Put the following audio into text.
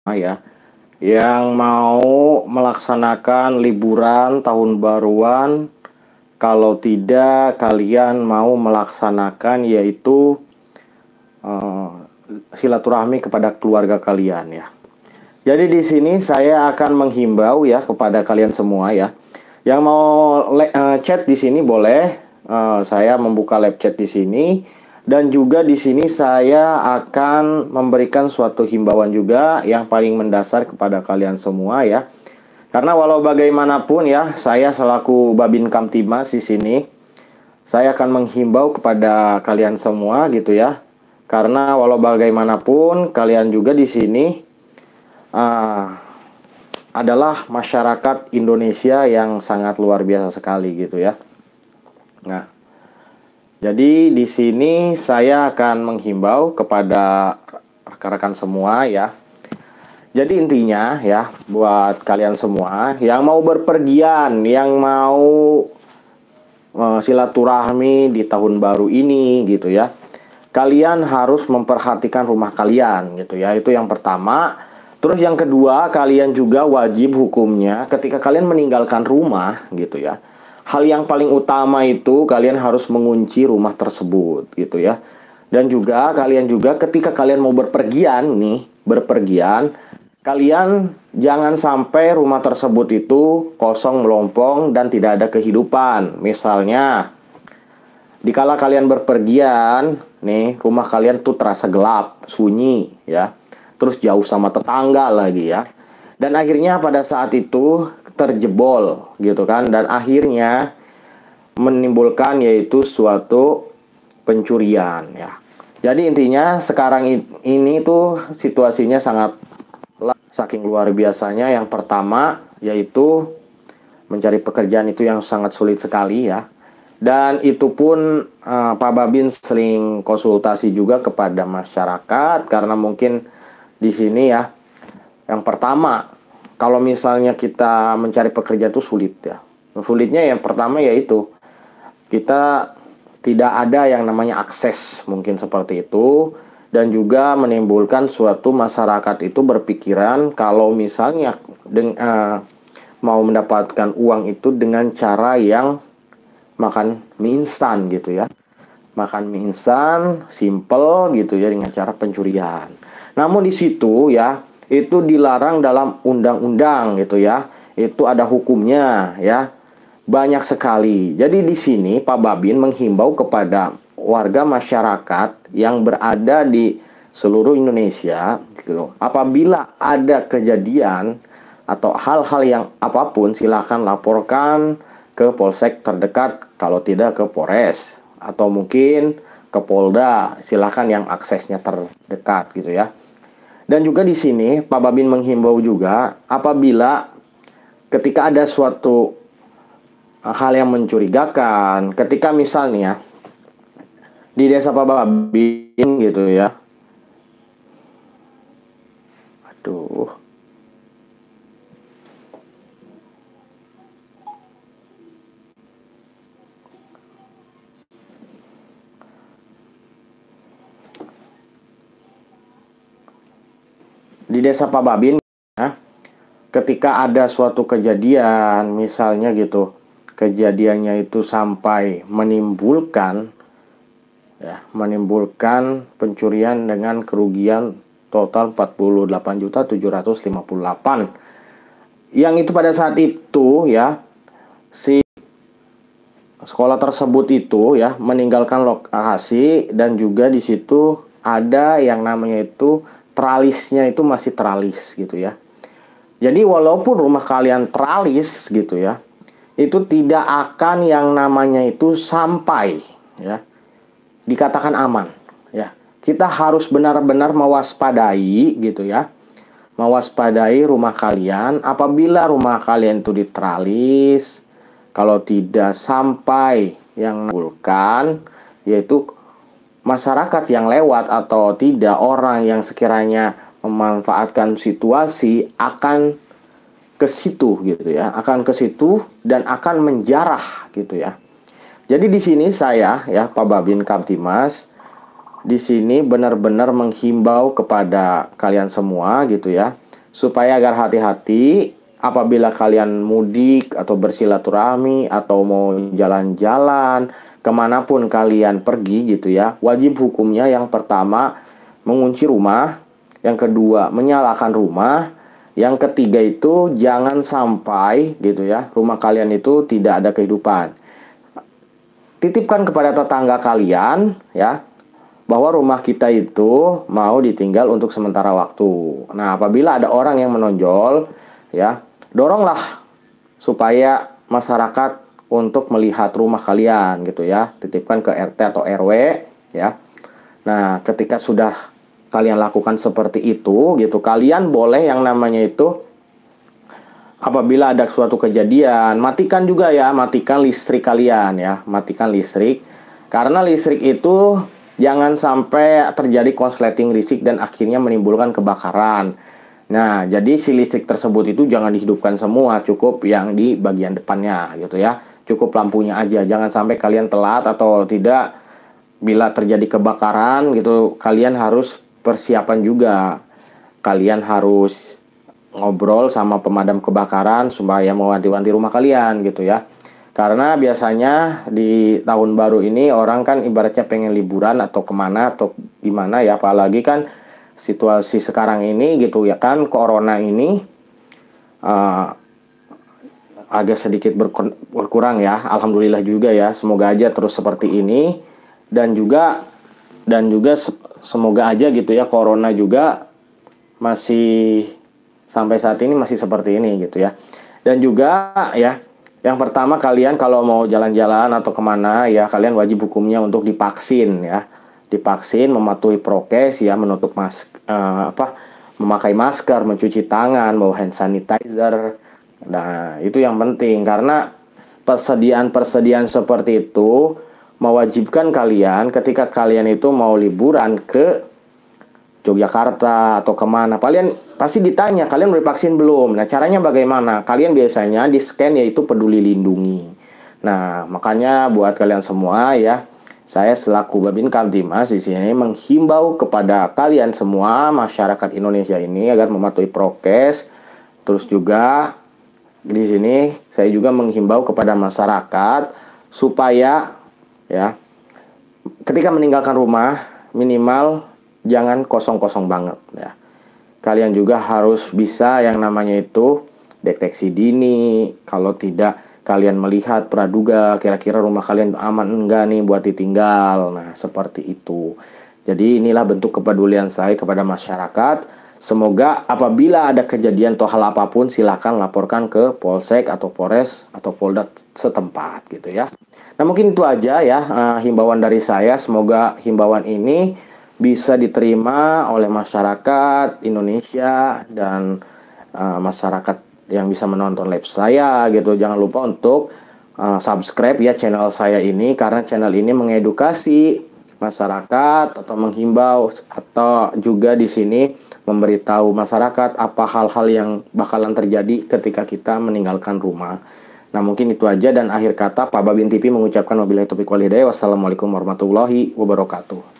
ya, yang mau melaksanakan liburan tahun baruan, kalau tidak kalian mau melaksanakan yaitu eh, silaturahmi kepada keluarga kalian ya. Jadi di sini saya akan menghimbau ya kepada kalian semua ya, yang mau chat di sini boleh. Saya membuka live chat di sini, dan juga di sini saya akan memberikan suatu himbauan juga yang paling mendasar kepada kalian semua ya. Karena walau bagaimanapun ya, saya selaku Babin Kamtimas di sini, saya akan menghimbau kepada kalian semua gitu ya. Karena walau bagaimanapun kalian juga di sini adalah masyarakat Indonesia yang sangat luar biasa sekali gitu ya. Nah, jadi di sini saya akan menghimbau kepada rekan-rekan semua ya. Jadi intinya ya, buat kalian semua yang mau berpergian, yang mau silaturahmi di tahun baru ini gitu ya, kalian harus memperhatikan rumah kalian gitu ya. Itu yang pertama. Terus yang kedua, kalian juga wajib hukumnya ketika kalian meninggalkan rumah gitu ya, hal yang paling utama itu kalian harus mengunci rumah tersebut gitu ya. Dan juga kalian juga ketika kalian mau berpergian, kalian jangan sampai rumah tersebut itu kosong melompong dan tidak ada kehidupan. Misalnya dikala kalian berpergian nih, rumah kalian tuh terasa gelap, sunyi ya, terus jauh sama tetangga lagi ya, dan akhirnya pada saat itu terjebol gitu kan, dan akhirnya menimbulkan yaitu suatu pencurian ya. Jadi intinya sekarang ini tuh situasinya sangat saking luar biasanya. Yang pertama yaitu mencari pekerjaan itu yang sangat sulit sekali ya. Dan itu pun Pak Babin sering konsultasi juga kepada masyarakat, karena mungkin di sini ya, yang pertama, kalau misalnya kita mencari pekerja itu sulit ya. Sulitnya yang pertama yaitu kita tidak ada yang namanya akses, mungkin seperti itu. Dan juga menimbulkan suatu masyarakat itu berpikiran kalau misalnya mau mendapatkan uang itu dengan cara yang makan mie instan gitu ya. Makan mie instan, simple gitu ya, dengan cara pencurian. Namun di situ ya, itu dilarang dalam undang-undang gitu ya. Itu ada hukumnya ya. Banyak sekali. Jadi di sini Pak Babin menghimbau kepada warga masyarakat yang berada di seluruh Indonesia gitu. Apabila ada kejadian atau hal-hal yang apapun, silakan laporkan ke polsek terdekat, kalau tidak ke Polres, atau mungkin ke Polda, silakan yang aksesnya terdekat gitu ya. Dan juga di sini Pak Babin menghimbau juga, apabila ketika ada suatu hal yang mencurigakan, ketika misalnya di desa Pak Babin gitu ya, aduh, di desa Pak Babin ya, ketika ada suatu kejadian misalnya gitu, kejadiannya itu sampai menimbulkan pencurian dengan kerugian total 48.758, yang itu pada saat itu ya, si sekolah tersebut itu ya meninggalkan lokasi, dan juga di situ ada yang namanya itu tralisnya itu masih tralis gitu ya. Jadi walaupun rumah kalian tralis gitu ya, itu tidak akan yang namanya itu sampai ya dikatakan aman ya. Kita harus benar-benar mewaspadai gitu ya. Mewaspadai rumah kalian. Apabila rumah kalian itu ditralis, kalau tidak sampai yang menimbulkan yaitu masyarakat yang lewat atau tidak, orang yang sekiranya memanfaatkan situasi akan ke situ gitu ya, akan ke situ dan akan menjarah gitu ya. Jadi di sini saya ya, Pak Babin Kamtimas di sini benar-benar menghimbau kepada kalian semua gitu ya. supaya agar hati-hati apabila kalian mudik atau bersilaturahmi atau mau jalan-jalan kemanapun kalian pergi gitu ya. Wajib hukumnya yang pertama mengunci rumah, yang kedua menyalakan rumah, yang ketiga itu jangan sampai gitu ya rumah kalian itu tidak ada kehidupan. Titipkan kepada tetangga kalian ya bahwa rumah kita itu mau ditinggal untuk sementara waktu. Nah, apabila ada orang yang menonjol, ya, doronglah supaya masyarakat untuk melihat rumah kalian gitu ya. Titipkan ke RT atau RW ya. Nah, ketika sudah kalian lakukan seperti itu gitu, kalian boleh yang namanya itu apabila ada suatu kejadian, matikan juga ya, matikan listrik kalian ya, matikan listrik. Karena listrik itu jangan sampai terjadi konsleting listrik dan akhirnya menimbulkan kebakaran. Nah, jadi si listrik tersebut itu jangan dihidupkan semua, cukup yang di bagian depannya gitu ya. Cukup lampunya aja, jangan sampai kalian telat atau tidak. Bila terjadi kebakaran gitu, kalian harus persiapan juga. Kalian harus ngobrol sama pemadam kebakaran supaya mewanti-wanti rumah kalian gitu ya. Karena biasanya di tahun baru ini orang kan ibaratnya pengen liburan atau kemana atau gimana ya. Apalagi kan situasi sekarang ini gitu ya kan, corona ini agak sedikit berkurang ya. Alhamdulillah juga ya. Semoga aja terus seperti ini. Dan juga semoga aja gitu ya corona juga masih sampai saat ini masih seperti ini gitu ya. Dan juga ya, yang pertama kalian kalau mau jalan-jalan atau kemana ya, kalian wajib hukumnya untuk divaksin ya. Divaksin, mematuhi prokes ya, memakai masker, mencuci tangan, bawa hand sanitizer. Nah, itu yang penting karena persediaan seperti itu mewajibkan kalian ketika kalian itu mau liburan ke Yogyakarta atau kemana, kalian pasti ditanya, kalian udah vaksin belum? Nah, caranya bagaimana? Kalian biasanya di-scan yaitu Peduli Lindungi. Nah, makanya buat kalian semua ya, saya selaku Babin Kamtimas di sini menghimbau kepada kalian semua masyarakat Indonesia ini agar mematuhi prokes. Terus juga di sini saya juga menghimbau kepada masyarakat supaya ya ketika meninggalkan rumah minimal jangan kosong-kosong banget ya. Kalian juga harus bisa yang namanya itu deteksi dini. Kalau tidak kalian melihat praduga kira-kira rumah kalian aman enggak nih buat ditinggal. Nah, seperti itu. Jadi inilah bentuk kepedulian saya kepada masyarakat. Semoga apabila ada kejadian atau hal apapun silakan laporkan ke Polsek atau Polres atau Polda setempat gitu ya. Nah, mungkin itu aja ya himbauan dari saya. Semoga himbauan ini bisa diterima oleh masyarakat Indonesia dan masyarakat yang bisa menonton live saya gitu. Jangan lupa untuk subscribe ya channel saya ini, karena channel ini mengedukasi masyarakat atau menghimbau atau juga di sini memberitahu masyarakat apa hal-hal yang bakalan terjadi ketika kita meninggalkan rumah. Nah, mungkin itu aja, dan akhir kata Pak Babin TV mengucapkan wabillahi taufiq wal hidayah. Wassalamualaikum warahmatullahi wabarakatuh.